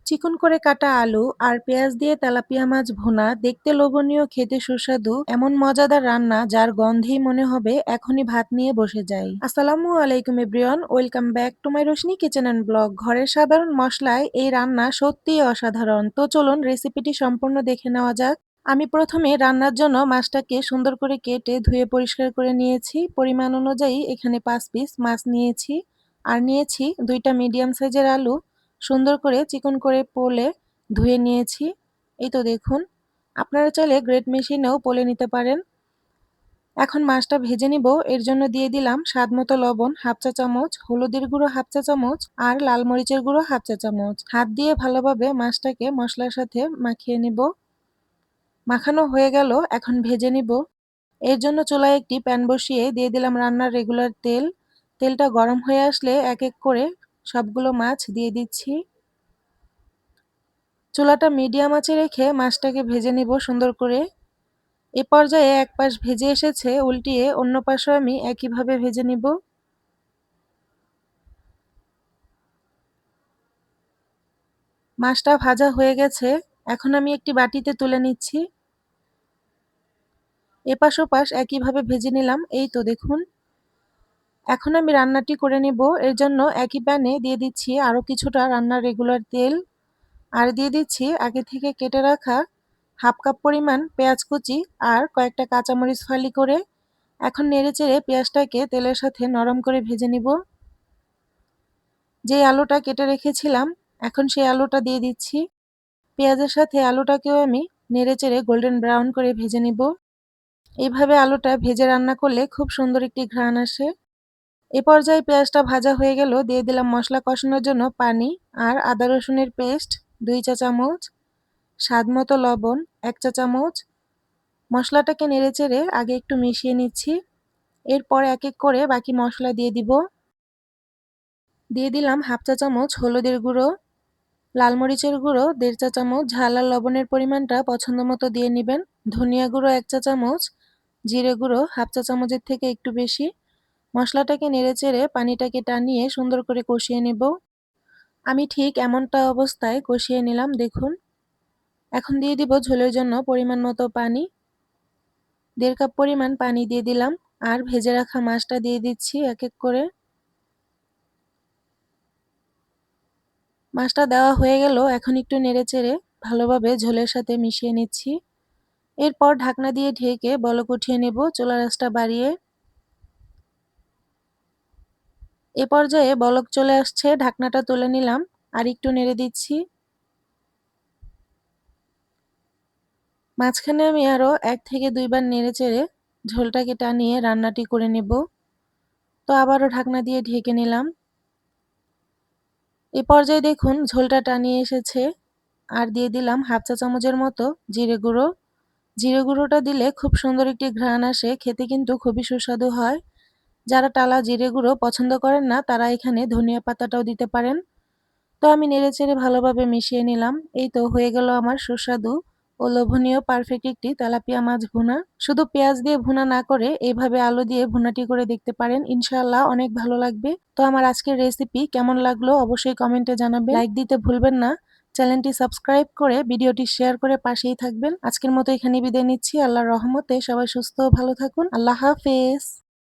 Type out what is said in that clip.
চিকন করে কাটা আলু আর পেঁয়াজ দিয়ে তেলাপিয়া মাছ ভুনা দেখতে লোভনীয়, খেতে সুস্বাদু, এমন মজাদার রান্না যার গন্ধেই মনে হবে এখনই ভাত নিয়ে বসে যাই। আসসালামু আলাইকুম everyone, welcome back to my Roshni kitchen and blog. ঘরের সাধারণ মশলায় এই রান্না সত্যিই অসাধারণ। তো চলুন রেসিপিটি সম্পূর্ণ দেখে নেওয়া যাক। আমি প্রথমে রান্নার জন্য মাছটাকে সুন্দর করে কেটে ধুয়ে পরিষ্কার করে নিয়েছি। পরিমাণ অনুযায়ী এখানে 5 পিস মাছ নিয়েছি আর নিয়েছি 2টা মিডিয়াম সাইজের আলু। সুন্দর করে চিকন করে পোলে ধুয়ে নিয়েছি। এই তো দেখুন, আপনারা চাইলে গ্রেট মেশিনেও পোলে নিতে পারেন। এখন মাছটা ভেজে নিব। এর জন্য দিয়ে দিলাম স্বাদমতো লবণ হাফ চা চামচ, হলুদের গুঁড়ো হাফ চা চামচ আর লাল মরিচের গুঁড়ো হাফ চা চামচ। হাত দিয়ে ভালোভাবে মাছটাকে মশলার সাথে মাখিয়ে নিব। মাখানো হয়ে গেল, এখন ভেজে নিব। এর জন্য চুলায় একটি প্যান বসিয়ে দিয়ে দিলাম রান্নার রেগুলার তেল। তেলটা গরম হয়ে আসলে এক এক করে সবগুলো মাছ দিয়ে দিচ্ছি। চুলাটা মিডিয়াম আঁচে রেখে মাছটাকে ভেজে নিব সুন্দর করে। এ পর্যায়ে এক পাশ ভেজে এসেছে, উল্টিয়ে অন্য পাশও আমি একইভাবে ভেজে নিব। মাছটা ভাজা হয়ে গেছে, এখন আমি একটি বাটিতে তুলে নিচ্ছি। এপাশ ওপাশ একইভাবে ভেজে নিলাম। এই তো দেখুন, এখন আমি রান্নাটি করে নিব। এর জন্য একই প্যানে দিয়ে দিচ্ছি আরও কিছুটা রান্নার রেগুলার তেল আর দিয়ে দিচ্ছি আগে থেকে কেটে রাখা হাফ কাপ পরিমাণ পেঁয়াজ কুচি আর কয়েকটা কাঁচামরিচ ফালি করে। এখন নেড়েচেড়ে পেঁয়াজটাকে তেলের সাথে নরম করে ভেজে নিব। যে আলুটা কেটে রেখেছিলাম, এখন সেই আলুটা দিয়ে দিচ্ছি। পেঁয়াজের সাথে আলুটাকেও আমি নেড়েচেড়ে গোল্ডেন ব্রাউন করে ভেজে নিব। এইভাবে আলুটা ভেজে রান্না করলে খুব সুন্দর একটি ঘ্রাণ আসে। এ পর্যায়ে পেঁয়াজটা ভাজা হয়ে গেল, দিয়ে দিলাম মশলা কষানোর জন্য পানি আর আদা রসুনের পেস্ট 2 চা চামচ, স্বাদমতো লবণ 1 চা চামচ। মশলাটাকে নেড়েচেড়ে আগে একটু মিশিয়ে নিচ্ছি। এরপর এক এক করে বাকি মশলা দিয়ে দিব। দিয়ে দিলাম হাফ চা চামচ হলুদের গুঁড়ো, লাল মরিচের গুঁড়ো 1.5 চা চামচ, ঝাল আর লবণের পরিমাণটা পছন্দ মতো দিয়ে নেবেন। ধনিয়া গুঁড়ো 1 চা চামচ, জিরে গুঁড়ো হাফ চা চামচের থেকে একটু বেশি। মশলাটাকে নেড়েচেড়ে পানিটাকে টানিয়ে সুন্দর করে কষিয়ে নেব। আমি ঠিক এমনটা অবস্থায় কষিয়ে নিলাম দেখুন। এখন দিয়ে দিব ঝোলের জন্য পরিমাণ মতো পানি। 1.5 কাপ পরিমাণ পানি দিয়ে দিলাম আর ভেজে রাখা মাছটা দিয়ে দিচ্ছি এক এক করে। মাছটা দেওয়া হয়ে গেল, এখন একটু নেড়েচেড়ে ভালোভাবে ঝোলের সাথে মিশিয়ে নিচ্ছি। এরপর ঢাকনা দিয়ে ঢেকে বলক উঠিয়ে নেব চুলার আঁচটা বাড়িয়ে। এ পর্যায়ে বলক চলে আসছে, ঢাকনাটা তুলে নিলাম আর একটু নেড়ে দিচ্ছি। মাঝখানে আমি আরও 1 থেকে 2 বার নেড়েচেড়ে ঝোলটাকে টানিয়ে রান্নাটি করে নেব। তো আবারও ঢাকনা দিয়ে ঢেকে নিলাম। এ পর্যায়ে দেখুন ঝোলটা টানিয়ে এসেছে আর দিয়ে দিলাম হাফ চা চামচের মতো জিরে গুঁড়ো। জিরে গুঁড়োটা দিলে খুব সুন্দর একটি ঘ্রাণ আসে, খেতে কিন্তু খুবই সুস্বাদু হয়। যারা টালা জিরে গুঁড়ো পছন্দ করেন না, তারা এখানে ধনিয়া পাতাটাও দিতে পারেন। তো আমি নেড়েচেড়ে ভালোভাবে মিশিয়ে নিলাম। এই তো হয়ে গেল আমার সুস্বাদু ও লোভনীয় পারফেক্ট একটি তেলাপিয়া মাছ ভুনা। শুধু পেঁয়াজ দিয়ে ভুনা না করে এইভাবে আলু দিয়ে ভুনাটি করে দেখতে পারেন, ইনশাআল্লাহ অনেক ভালো লাগবে। তো আমার আজকের রেসিপি কেমন লাগলো অবশ্যই কমেন্টে জানাবেন। লাইক দিতে ভুলবেন না। চ্যানেলটি সাবস্ক্রাইব করে ভিডিওটি শেয়ার করে পাশেই থাকবেন। আজকের মতো এখানেই বিদায় নিচ্ছি। আল্লাহর রহমতে সবাই সুস্থ ও ভালো থাকুন। আল্লাহ হাফেজ।